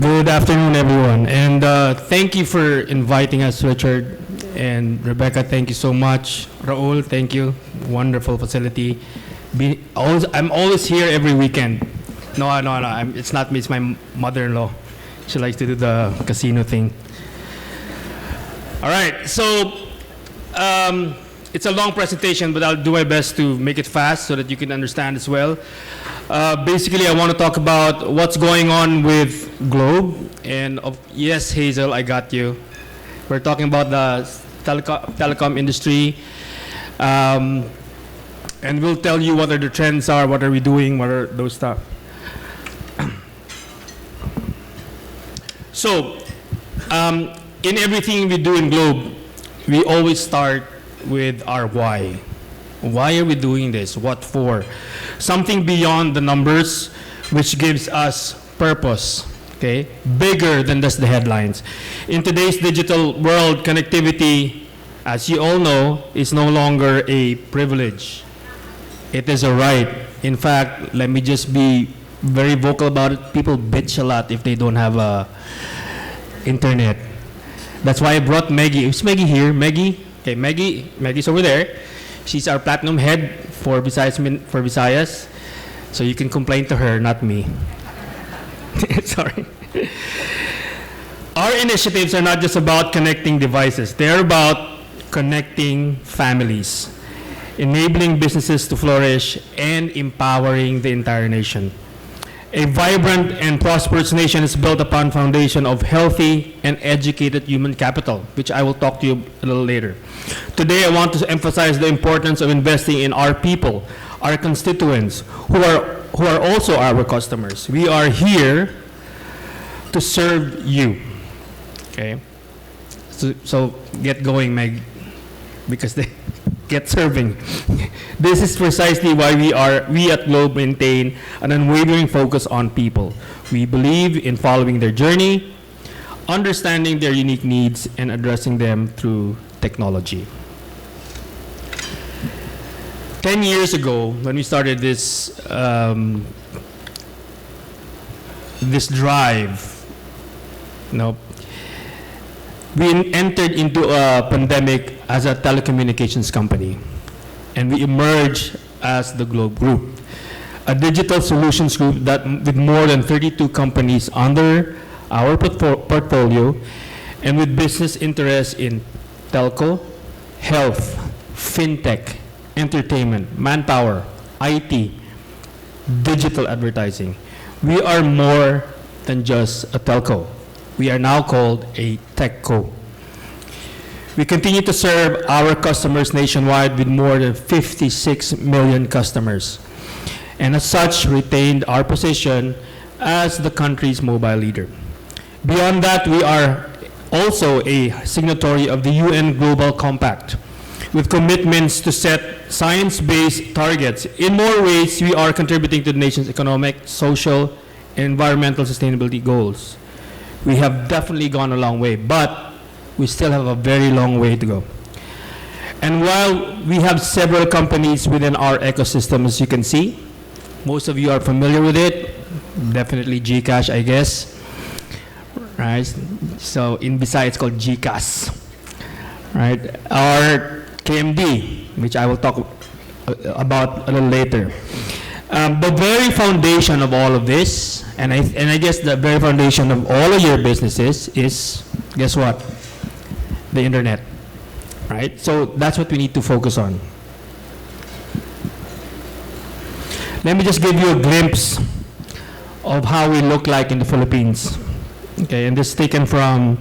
Good afternoon, everyone, and thank you for inviting us, Richard and Rebecca. Thank you so much, Raul. Thank you, wonderful facility. I'm always here every weekend. No. It's not me. It's my mother-in-law. She likes to do the casino thing. All right, so it's a long presentation, but I'll do my best to make it fast so that you can understand as well. Basically, I want to talk about what's going on with Globe. And yes, Hazel, I got you. We're talking about the telecom industry. And we'll tell you what are the trends are, what are we doing, what are those stuff. So, in everything we do in Globe, we always start with our why. Why are we doing this? What for? Something beyond the numbers, which gives us purpose, okay? Bigger than just the headlines. In today's digital world, connectivity, as you all know, is no longer a privilege. It is a right. In fact, let me just be very vocal about it. People bitch a lot if they don't have internet. That's why I brought Maggie. Is Maggie here? Maggie? Okay, Maggie's over there. She's our platinum head for Visayas. So you can complain to her, not me. Sorry. Our initiatives are not just about connecting devices. They're about connecting families, enabling businesses to flourish, and empowering the entire nation. A vibrant and prosperous nation is built upon foundation of healthy and educated human capital, which I will talk to you a little later. Today, I want to emphasize the importance of investing in our people, our constituents, who are also our customers. We are here to serve you. Okay? So get going, Meg, because they get serving. This is precisely why we at Globe maintain an unwavering focus on people. We believe in following their journey, understanding their unique needs, and addressing them through technology. 10 years ago, when we started this this drive, we entered into a pandemic as a telecommunications company, and we emerged as the Globe Group, a digital solutions group that with more than 32 companies under our portfolio, and with business interests in telco, health, fintech, entertainment, manpower, IT, digital advertising. We are more than just a telco. We are now called a techco. We continue to serve our customers nationwide with more than 56 million customers, and as such retained our position as the country's mobile leader. Beyond that, we are also a signatory of the UN Global Compact, with commitments to set science-based targets. In more ways, we are contributing to the nation's economic, social, and environmental sustainability goals. We have definitely gone a long way, but we still have a very long way to go. And while we have several companies within our ecosystem, as you can see, most of you are familiar with it, definitely GCash, I guess. Right? So in Visayas, it's called GCash. Right? Our KMD, which I will talk about a little later. The very foundation of all of this, and I guess the very foundation of all of your businesses is, guess what? The internet, right? So that's what we need to focus on. Let me just give you a glimpse of how we look like in the Philippines. Okay, and this is taken from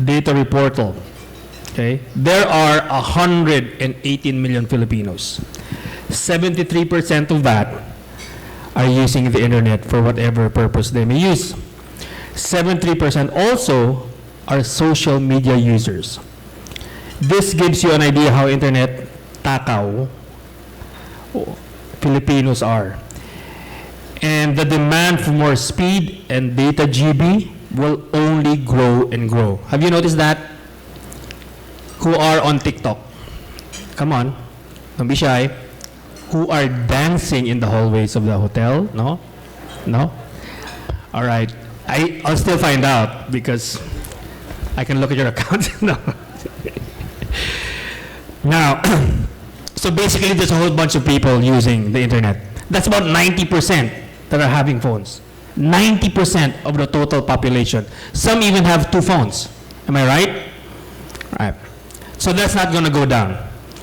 data reportal. Okay, there are 118 million Filipinos. 73% of that are using the internet for whatever purpose they may use. 73% also are social media users. This gives you an idea how internet takaw Filipinos are. And the demand for more speed and data GB will only grow and grow. Have you noticed that? Who are on TikTok? Come on, don't be shy. Who are dancing in the hallways of the hotel? No? No? All right. I'll still find out because I can look at your account. No. Now, so basically there's a whole bunch of people using the internet. That's about 90% that are having phones. 90% of the total population. Some even have 2 phones. Am I right? Right. So that's not going to go down.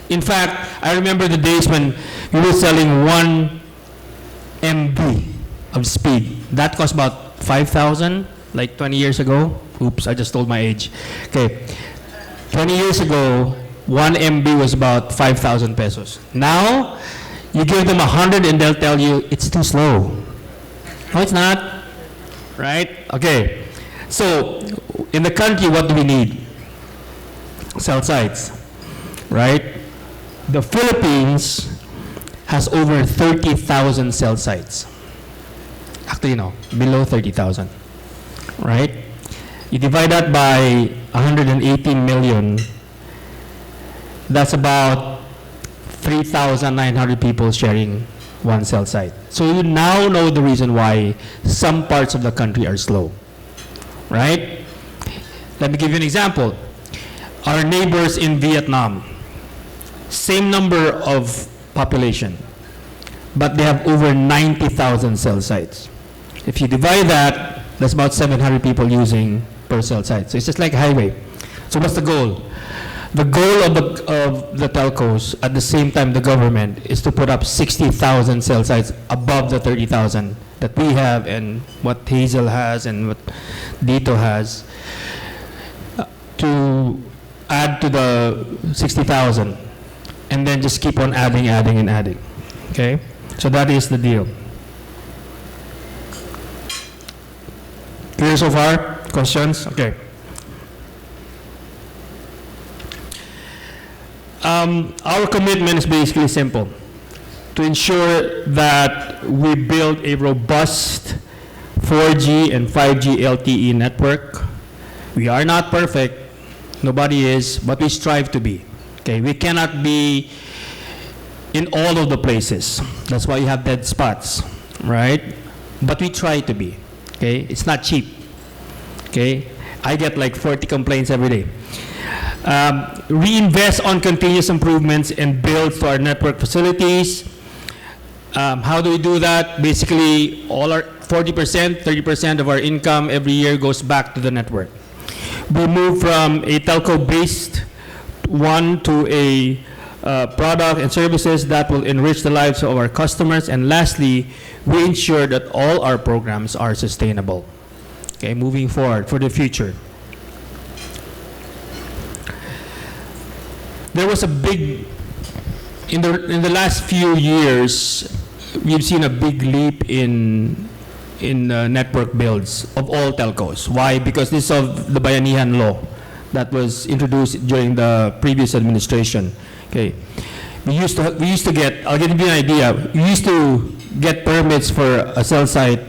In fact, I remember the days when we were selling 1 MB of speed. That cost about 5,000, like 20 years ago. Oops, I just told my age. Okay. 20 years ago, 1 MB was about 5,000 pesos. Now, you give them 100 and they'll tell you it's too slow. No, it's not. Right? Okay. So, in the country, what do we need? Cell sites. Right? The Philippines has over 30,000 cell sites. Actually, no, below 30,000. Right? You divide that by 118 million, that's about 3,900 people sharing one cell site. So you now know the reason why some parts of the country are slow. Right? Let me give you an example. Our neighbors in Vietnam, same number of population, but they have over 90,000 cell sites. If you divide that, that's about 700 people using per cell site. So it's just like a highway. So what's the goal? The goal of the telcos, at the same time the government, is to put up 60,000 cell sites above the 30,000 that we have and what Hazel has and what Dito has, to add to the 60,000 and then just keep on adding and adding. Okay? So that is the deal. Clear so far? Questions? Okay. Our commitment is basically simple: to ensure that we build a robust 4G and 5G LTE network. We are not perfect, nobody is, but we strive to be. Okay, we cannot be in all of the places. That's why you have dead spots, right? But we try to be. Okay, it's not cheap. Okay, I get like 40 complaints every day. Reinvest on continuous improvements and builds to our network facilities. How do we do that? Basically, all our 40%, 30% of our income every year goes back to the network. We move from a telco-based one to a product and services that will enrich the lives of our customers. And lastly, we ensure that all our programs are sustainable. Okay, moving forward for the future. There was a big, in the last few years, we've seen a big leap in network builds of all telcos. Why? Because this is of the Bayanihan law that was introduced during the previous administration. Okay, we used to get. I'll give you an idea. We used to get permits for a cell site,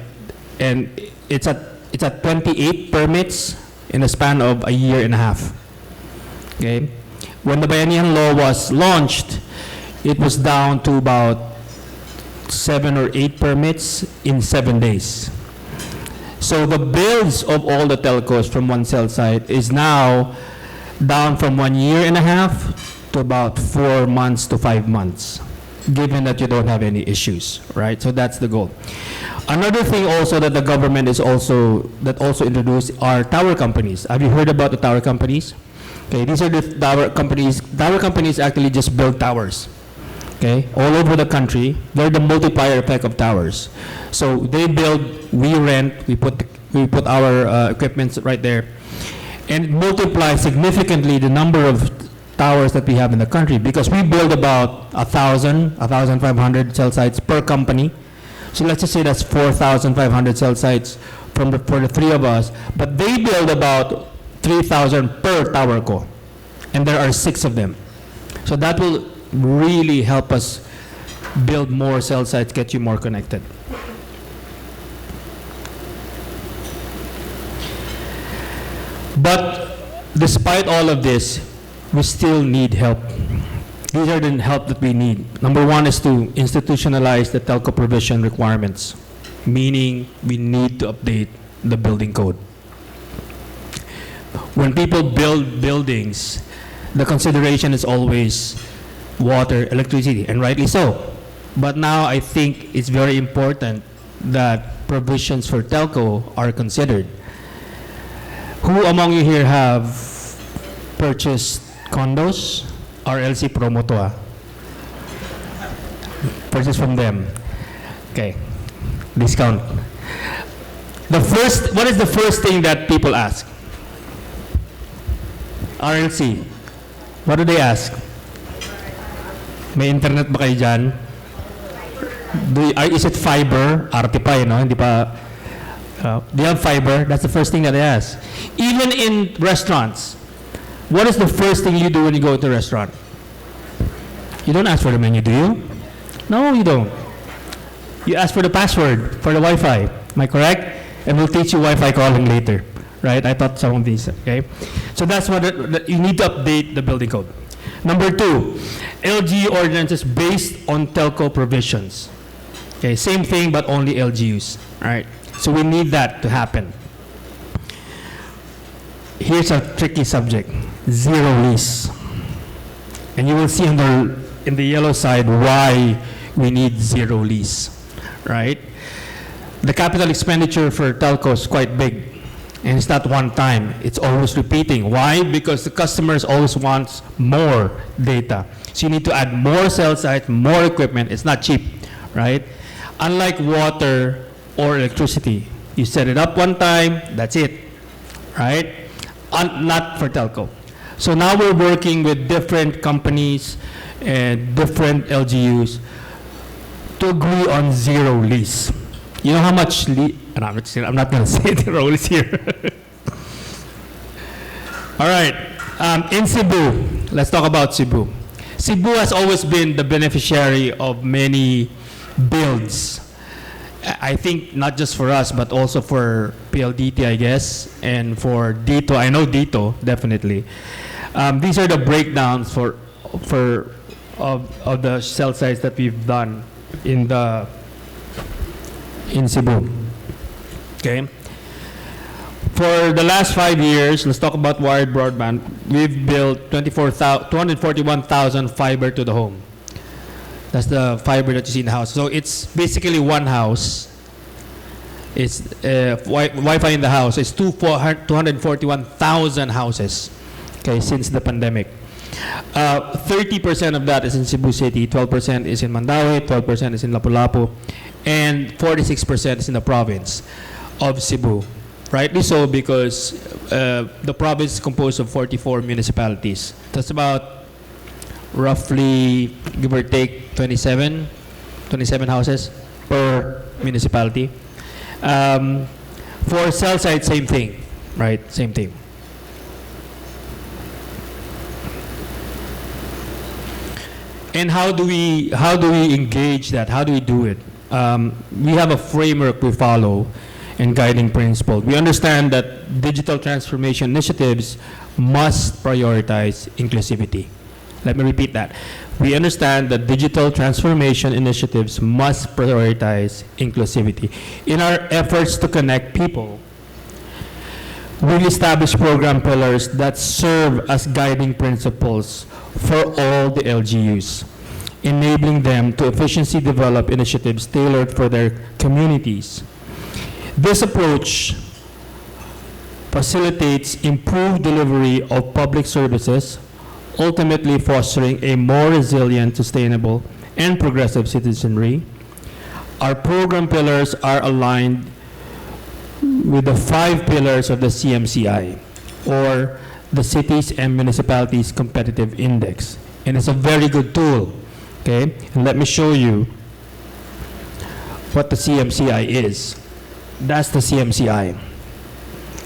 and it's at 28 permits in a span of a year and a half. Okay. When the Bayanihan law was launched, it was down to about 7 or 8 permits in 7 days. So the builds of all the telcos from one cell site is now down from 1 year and a half to about 4 months to 5 months, given that you don't have any issues, right? So that's the goal. Another thing also that the government is also introduced are tower companies. Have you heard about the tower companies? Okay, these are the tower companies. Tower companies actually just build towers, okay, all over the country. They're the multiplier effect of towers. So they build, we rent, we put our equipment right there, and it multiplies significantly the number of towers that we have in the country, because we build about 1,000, 1,500 cell sites per company. So let's just say that's 4,500 cell sites for the three of us, but they build about 3,000 per tower co, and there are 6 of them. So that will really help us build more cell sites, get you more connected. But despite all of this, we still need help. These are the help that we need. Number one is to institutionalize the telco provision requirements. meaning we need to update the building code. When people build buildings, the consideration is always water, electricity, and rightly so. But now I think it's very important that provisions for telco are considered. Who among you here have purchased condos or LC promoto? Purchase from them. Okay. Discount. What is the first thing that people ask? RLC. What do they ask? May internet ba kayo dyan? Is it fiber? RT pa, no? Hindi pa. Do you have fiber? That's the first thing that they ask. Even in restaurants, what is the first thing you do when you go to a restaurant? You don't ask for the menu, do you? No, you don't. You ask for the password for the Wi-Fi. Am I correct? And we'll teach you Wi-Fi calling later. Right? I taught some of these. Okay? So that's what you need to update the building code. Number 2, LGU ordinances based on telco provisions. Okay, same thing but only LGUs. All right? So we need that to happen. Here's a tricky subject. Zero lease. And you will see in the yellow side why we need zero lease. Right? The capital expenditure for telco is quite big. And it's not one time. It's always repeating. Why? Because the customers always want more data. So you need to add more cell sites, more equipment. It's not cheap, right? Unlike water or electricity, you set it up one time, that's it, right? Not for telco. So now we're working with different companies and different LGUs to agree on zero lease. You know how much I'm not going to say the rules here. All right. In Cebu, let's talk about Cebu. Cebu has always been the beneficiary of many builds. I think not just for us, but also for PLDT, I guess, and for Dito. I know Dito, definitely. These are the breakdowns of the cell sites that we've done in Cebu. Okay. For the last 5 years, let's talk about wired broadband. We've built 241,000 fiber to the home. That's the fiber that you see in the house. So it's basically one house. It's Wi-Fi in the house. It's 241,000 houses. Okay, since the pandemic. 30% of that is in Cebu City, 12% is in Mandaue, 12% is in Lapu-Lapu, and 46% is in the province of Cebu. Rightly so, because the province is composed of 44 municipalities. That's about roughly, give or take, 27 houses per municipality. For cell site, same thing, right? Same thing. And how do we engage that? How do we do it? We have a framework we follow and guiding principle. We understand that digital transformation initiatives must prioritize inclusivity. Let me repeat that. We understand that digital transformation initiatives must prioritize inclusivity. In our efforts to connect people, we'll establish program pillars that serve as guiding principles for all the LGUs, enabling them to efficiently develop initiatives tailored for their communities. This approach facilitates improved delivery of public services, ultimately fostering a more resilient, sustainable, and progressive citizenry. Our program pillars are aligned with the 5 pillars of the CMCI, or the Cities and Municipalities Competitive Index. And it's a very good tool. Okay? And let me show you what the CMCI is. That's the CMCI,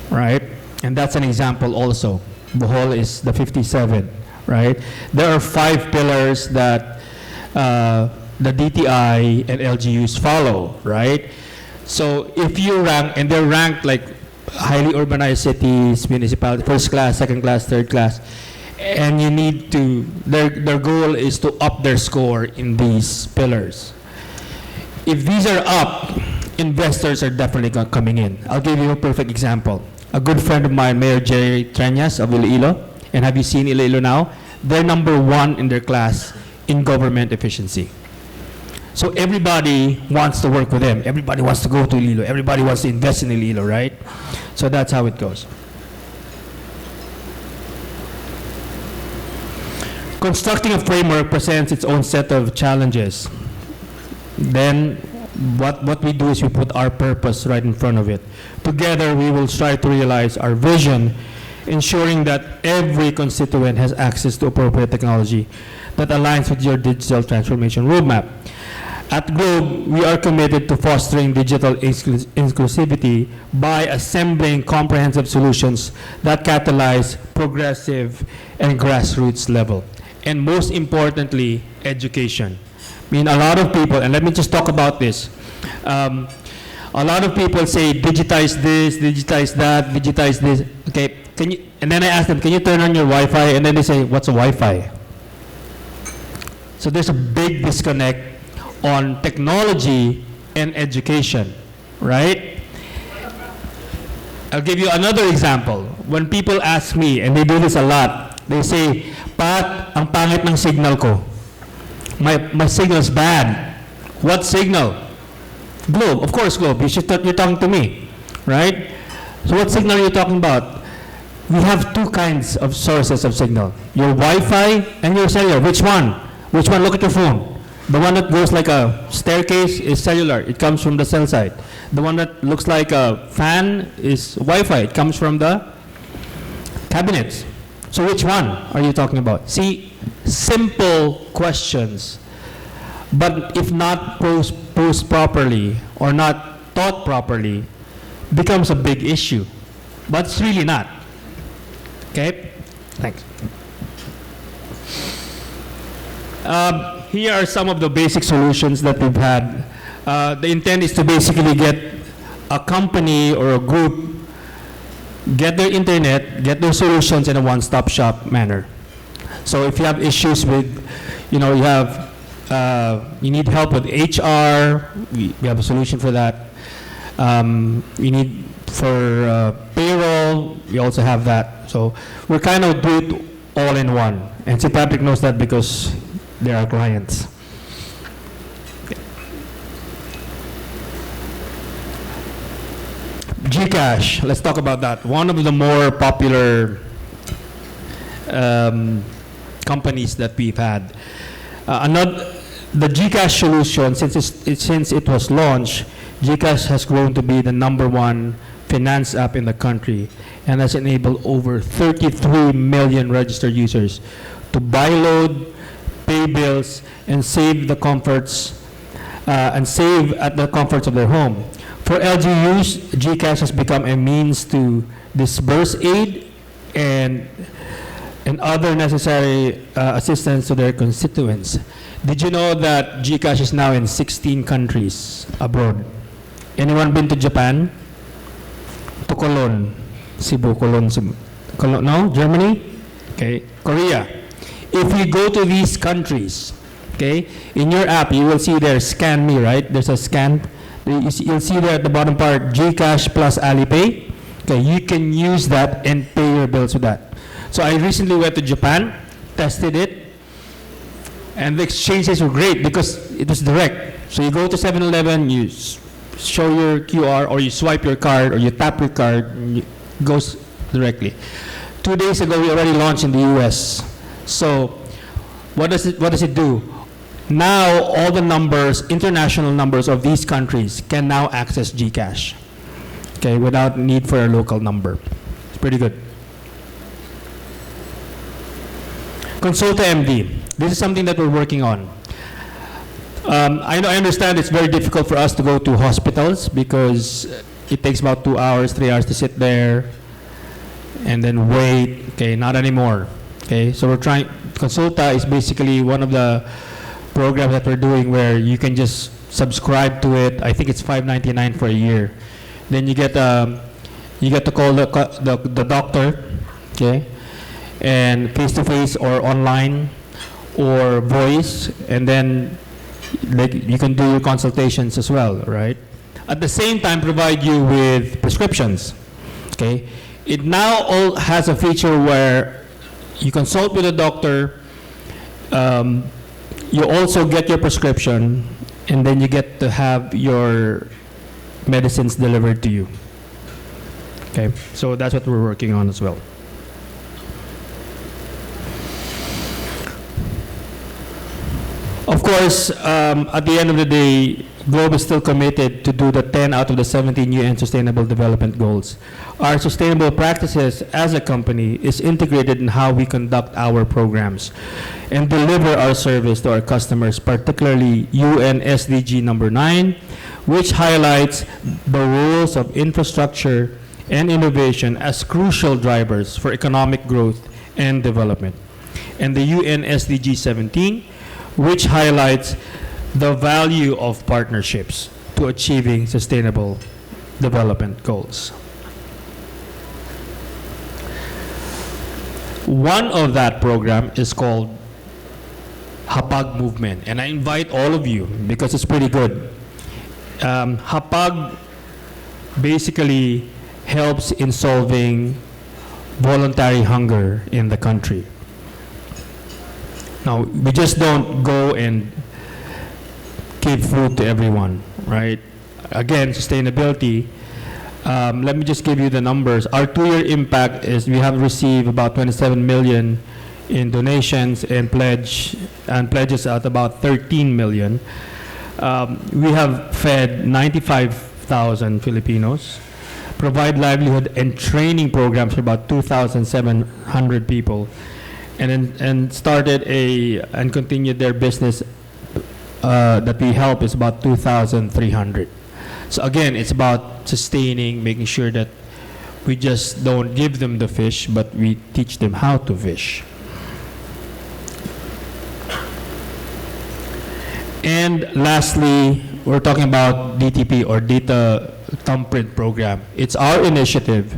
right? And that's an example also. Bohol is the 57, right? There are 5 pillars that the DTI and LGUs follow, right? So if you rank, and they're ranked like highly urbanized cities, municipalities, first class, second class, third class, and you need to, their goal is to up their score in these pillars. If these are up, investors are definitely coming in. I'll give you a perfect example. A good friend of mine, Mayor Jerry Treñas of Iloilo, and have you seen Iloilo now? They're number one in their class in government efficiency. So everybody wants to work with them. Everybody wants to go to Iloilo. Everybody wants to invest in Iloilo, right? So that's how it goes. Constructing a framework presents its own set of challenges. Then what we do is we put our purpose right in front of it. Together, we will strive to realize our vision, ensuring that every constituent has access to appropriate technology that aligns with your digital transformation roadmap. At Globe, we are committed to fostering digital inclusivity by assembling comprehensive solutions that catalyze progressive and grassroots level. And most importantly, education. I mean, a lot of people, and let me just talk about this. A lot of people say, digitize this, digitize that, digitize this. Okay, can you? And then I ask them, can you turn on your Wi-Fi? And then they say, what's a Wi-Fi? So there's a big disconnect on technology and education, right? I'll give you another example. When people ask me, and they do this a lot, they say, Pat, ang pangit ng signal ko. My signal's bad. What signal? Globe, of course Globe. You're talking to me, right? So what signal are you talking about? We have two kinds of sources of signal. Your Wi-Fi and your cellular. Which one? Which one? Look at your phone. The one that goes like a staircase is cellular. It comes from the cell site. The one that looks like a fan is Wi-Fi. It comes from the cabinets. So which one are you talking about? See, simple questions, but if not posed properly or not taught properly, becomes a big issue. But it's really not. Okay? Thanks. Here are some of the basic solutions that we've had. The intent is to basically get a company or a group, get their internet, get their solutions in a one-stop shop manner. So if you have issues with, you need help with HR, we have a solution for that. We need for payroll, we also have that. So we're kind of do it all in one. And St. Patrick knows that because they're our clients. GCash, let's talk about that. One of the more popular companies that we've had. The GCash solution, since it was launched, GCash has grown to be the #1 finance app in the country and has enabled over 33 million registered users to buy, load, pay bills, and save at the comforts of their home. For LGUs, GCash has become a means to disburse aid and other necessary assistance to their constituents. Did you know that GCash is now in 16 countries abroad? Anyone been to Japan? To Cologne, Cebu, Cologne, Cebu. Cologne, no? Germany? Okay. Korea. If you go to these countries, okay, in your app, you will see there, scan me, right? There's a scan. You'll see there at the bottom part, GCash plus Alipay. Okay, you can use that and pay your bills with that. So I recently went to Japan, tested it, and the exchanges were great because it was direct. So you go to 7-Eleven, you show your QR, or you swipe your card, or you tap your card, and it goes directly. 2 days ago, we already launched in the US. So what does it do? Now all the numbers, international numbers of these countries can now access GCash, okay, without need for a local number. It's pretty good. Consulta MD. This is something that we're working on. I understand it's very difficult for us to go to hospitals because it takes about 2 hours, 3 hours to sit there and then wait. Okay, not anymore. Okay, so we're trying. Consulta is basically one of the programs that we're doing where you can just subscribe to it. I think it's $5.99 for a year. Then you get to call the doctor, okay, and face to face or online or voice, and then like you can do your consultations as well, right? At the same time, provide you with prescriptions. Okay? It now all has a feature where you consult with a doctor, you also get your prescription, and then you get to have your medicines delivered to you. Okay, so that's what we're working on as well. Of course, at the end of the day, Globe is still committed to do the 10 out of the 17 UN Sustainable Development Goals. Our sustainable practices as a company is integrated in how we conduct our programs and deliver our service to our customers, particularly UN SDG number 9, which highlights the roles of infrastructure and innovation as crucial drivers for economic growth and development. And the UN SDG 17, which highlights the value of partnerships to achieving sustainable development goals. One of that program is called Hapag Movement, and I invite all of you because it's pretty good. Hapag basically helps in solving voluntary hunger in the country. Now, we just don't go and give food to everyone, right? Again, sustainability. Let me just give you the numbers. Our 2-year impact is we have received about 27 million in donations and pledges at about 13 million. We have fed 95,000 Filipinos, provide livelihood and training programs for about 2,700 people, and started and continued their business that we help is about 2,300. So again, it's about sustaining, making sure that we just don't give them the fish, but we teach them how to fish. And lastly, we're talking about DTP, or Data Thumbprint Program. It's our initiative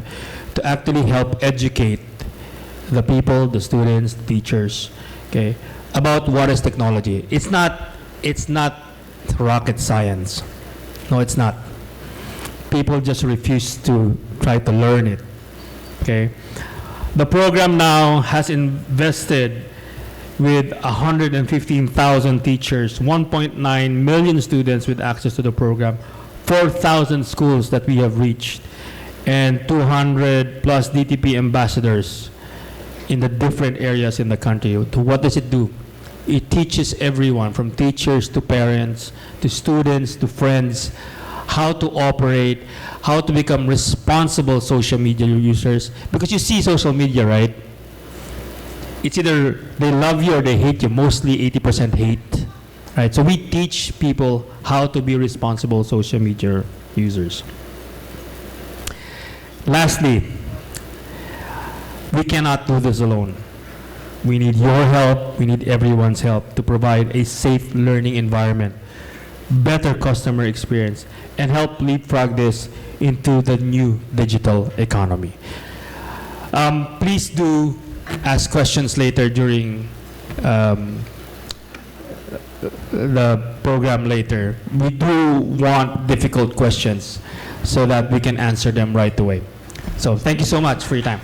to actually help educate the people, the students, the teachers, okay, about what is technology. It's not rocket science. No, it's not. People just refuse to try to learn it. Okay? The program now has invested with 115,000 teachers, 1.9 million students with access to the program, 4,000 schools that we have reached, and 200 plus DTP ambassadors in the different areas in the country. What does it do? It teaches everyone, from teachers to parents, to students, to friends, how to operate, how to become responsible social media users. Because you see social media, right? It's either they love you or they hate you, mostly 80% hate. Right? So we teach people how to be responsible social media users. Lastly, we cannot do this alone. We need your help, we need everyone's help to provide a safe learning environment, better customer experience, and help leapfrog this into the new digital economy. Please do ask questions later during the program later. We do want difficult questions so that we can answer them right away. So thank you so much for your time.